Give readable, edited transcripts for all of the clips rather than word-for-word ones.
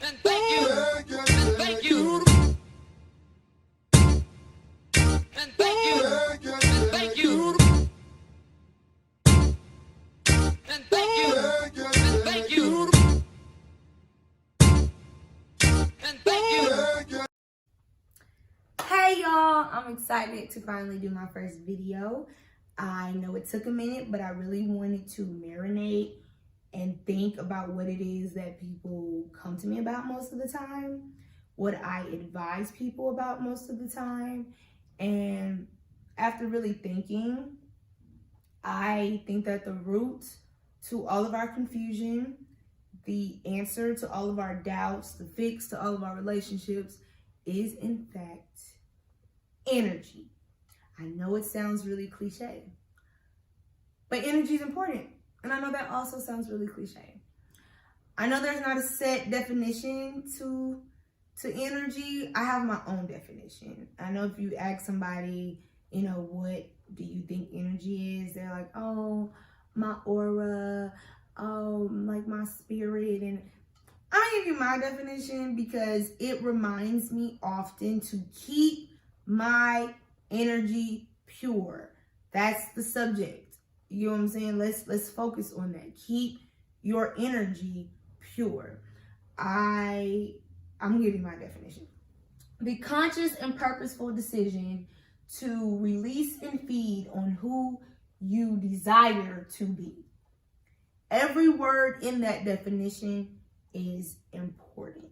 And thank you. And thank you. And thank you. And thank you. And thank you. And thank you. And thank you. Hey y'all, I'm excited to finally do my first video. I know it took a minute, but I really wanted to marinate and think about what it is that people come to me about most of the time, what I advise people about most of the time. And after really thinking, I think that the root to all of our confusion, the answer to all of our doubts, the fix to all of our relationships is in fact energy. I know it sounds really cliche, but energy is important. And I know that also sounds really cliche. I know there's not a set definition to energy. I have my own definition. I know if you ask somebody, what do you think energy is? They're like, oh, my aura, oh, like my spirit. And I give you my definition because it reminds me often to keep my energy pure. That's the subject. You know what I'm saying? Let's focus on that. Keep your energy pure. I'm giving my definition. The conscious and purposeful decision to release and feed on who you desire to be. Every word in that definition is important.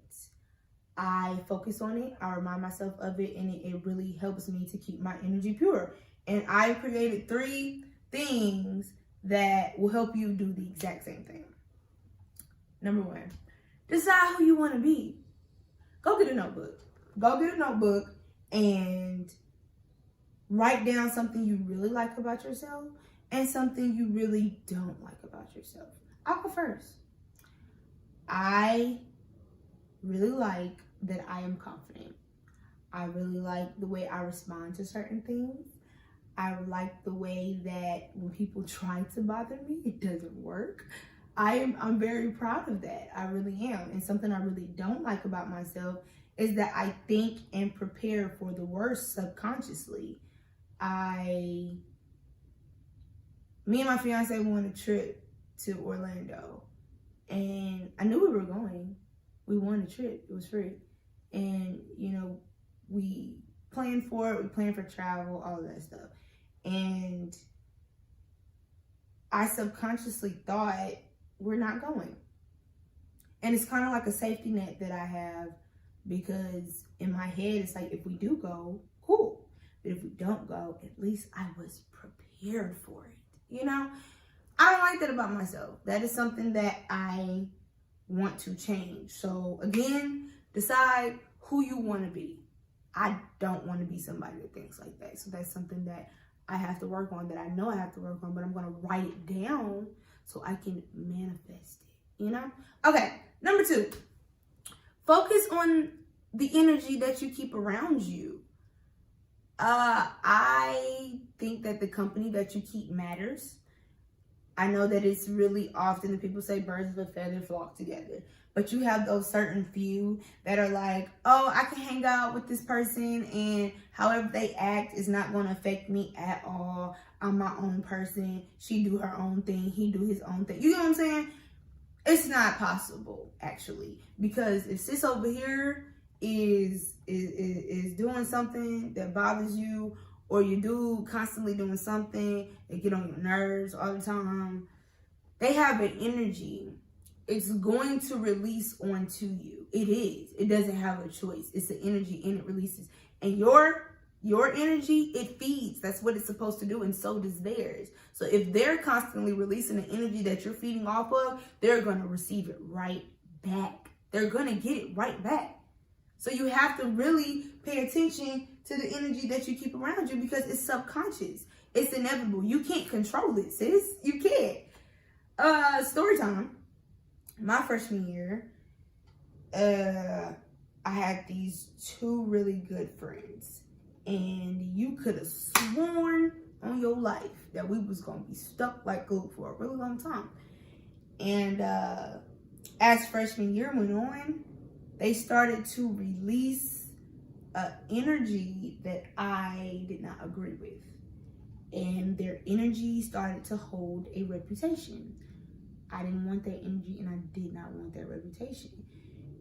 I focus on it, I remind myself of it, and it really helps me to keep my energy pure. And I created 3 things that will help you do the exact same thing. Number 1, decide who you want to be. Go get a notebook. Go get a notebook and write down something you really like about yourself and something you really don't like about yourself. I'll go first. I really like that I am confident. I really like the way I respond to certain things. I like the way that when people try to bother me, it doesn't work. I'm very proud of that. I really am. And something I really don't like about myself is that I think and prepare for the worst subconsciously. Me and my fiance went on a trip to Orlando, and I knew we were going. We won the trip. It was free. And, we planned for it. We planned for travel, all of that stuff. And I subconsciously thought, we're not going. And it's kind of like a safety net that I have, because in my head, it's like, if we do go, cool. But if we don't go, at least I was prepared for it. I don't like that about myself. That is something that I want to change. So again, decide who you want to be. I don't want to be somebody that thinks like that. So that's something that I have to work on, that I know I have to work on, but I'm going to write it down so I can manifest it, Okay, number 2, focus on the energy that you keep around you. I think that the company that you keep matters. I know that it's really often that people say birds of a feather flock together, but you have those certain few that are like, oh, I can hang out with this person and however they act is not going to affect me at all. I'm my own person. She do her own thing. He do his own thing. You know what I'm saying? It's not possible, actually, because if sis over here is doing something that bothers you, or your dude constantly doing something that get on your nerves all the time, they have an energy. It's going to release onto you. It is. It doesn't have a choice. It's an energy and it releases. And your energy, it feeds. That's what it's supposed to do, and so does theirs. So if they're constantly releasing the energy that you're feeding off of, they're going to receive it right back. They're going to get it right back. So you have to really pay attention to the energy that you keep around you, because it's subconscious. It's inevitable. You can't control it, sis. You can't. Story time. My freshman year, I had these 2 really good friends. And you could have sworn on your life that we was going to be stuck like glue for a really long time. And as freshman year went on, they started to release energy that I did not agree with. And their energy started to hold a reputation. I didn't want that energy, and I did not want that reputation.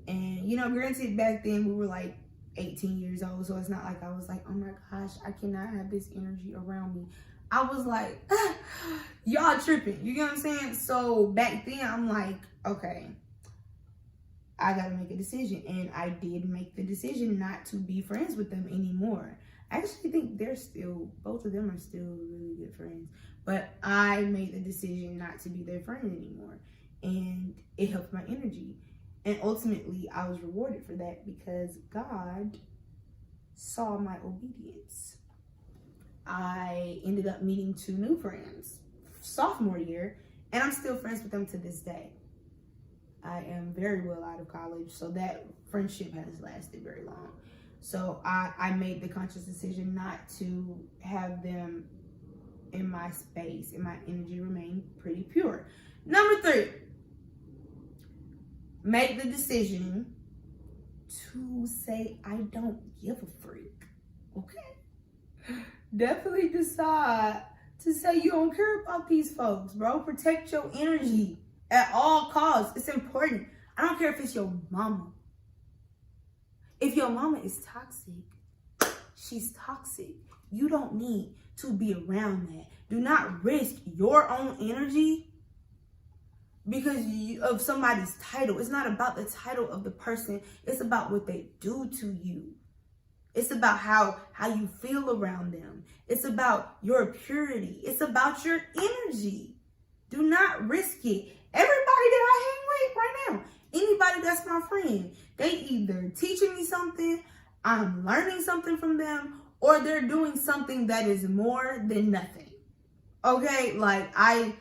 And, you know, granted, back then we were like 18 years old, so it's not like I was like, oh my gosh, I cannot have this energy around me. I was like, y'all tripping. You get what I'm saying? So back then, I'm like, okay, I gotta make a decision. And I did make the decision not to be friends with them anymore. I actually think both of them are still really good friends. But I made the decision not to be their friend anymore. And it helped my energy. And ultimately, I was rewarded for that because God saw my obedience. I ended up meeting 2 new friends sophomore year, and I'm still friends with them to this day. I am very well out of college, so that friendship has lasted very long. So I made the conscious decision not to have them in my space, and my energy remained pretty pure. Number 3, make the decision to say, I don't give a freak. Okay? Definitely decide to say you don't care about these folks, bro. Protect your energy at all costs. It's important. I don't care if it's your mama. If your mama is toxic, she's toxic. You don't need to be around that. Do not risk your own energy because of somebody's title. It's not about the title of the person. It's about what they do to you. It's about how you feel around them. It's about your purity. It's about your energy. Do not risk it. Everybody that I hang with right now, anybody that's my friend, they either teaching me something, I'm learning something from them, or they're doing something that is more than nothing. Okay, like I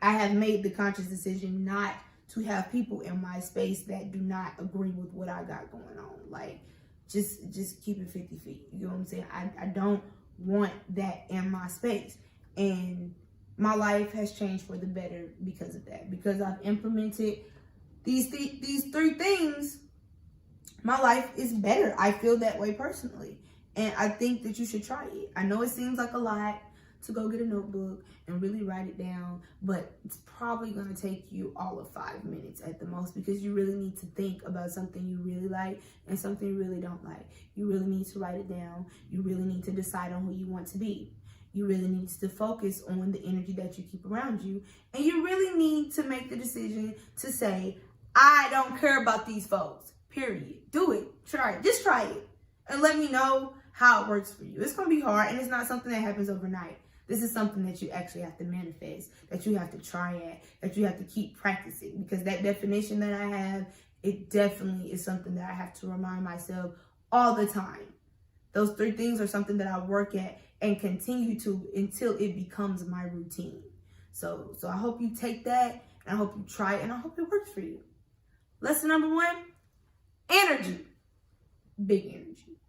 have made the conscious decision not to have people in my space that do not agree with what I got going on. Like, just keep it 50 feet. You know what I'm saying? I don't want that in my space. And my life has changed for the better because of that. Because I've implemented these 3 things, my life is better. I feel that way personally. And I think that you should try it. I know it seems like a lot to go get a notebook and really write it down, but it's probably going to take you all of 5 minutes at the most, because you really need to think about something you really like and something you really don't like. You really need to write it down. You really need to decide on who you want to be. You really need to focus on the energy that you keep around you. And you really need to make the decision to say, I don't care about these folks, period. Do it. Try it. Just try it. And let me know how it works for you. It's going to be hard, and it's not something that happens overnight. This is something that you actually have to manifest, that you have to try at, that you have to keep practicing. Because that definition that I have, it definitely is something that I have to remind myself all the time. Those 3 things are something that I work at and continue to until it becomes my routine. So I hope you take that, and I hope you try it, and I hope it works for you. Lesson number 1, energy. Big energy.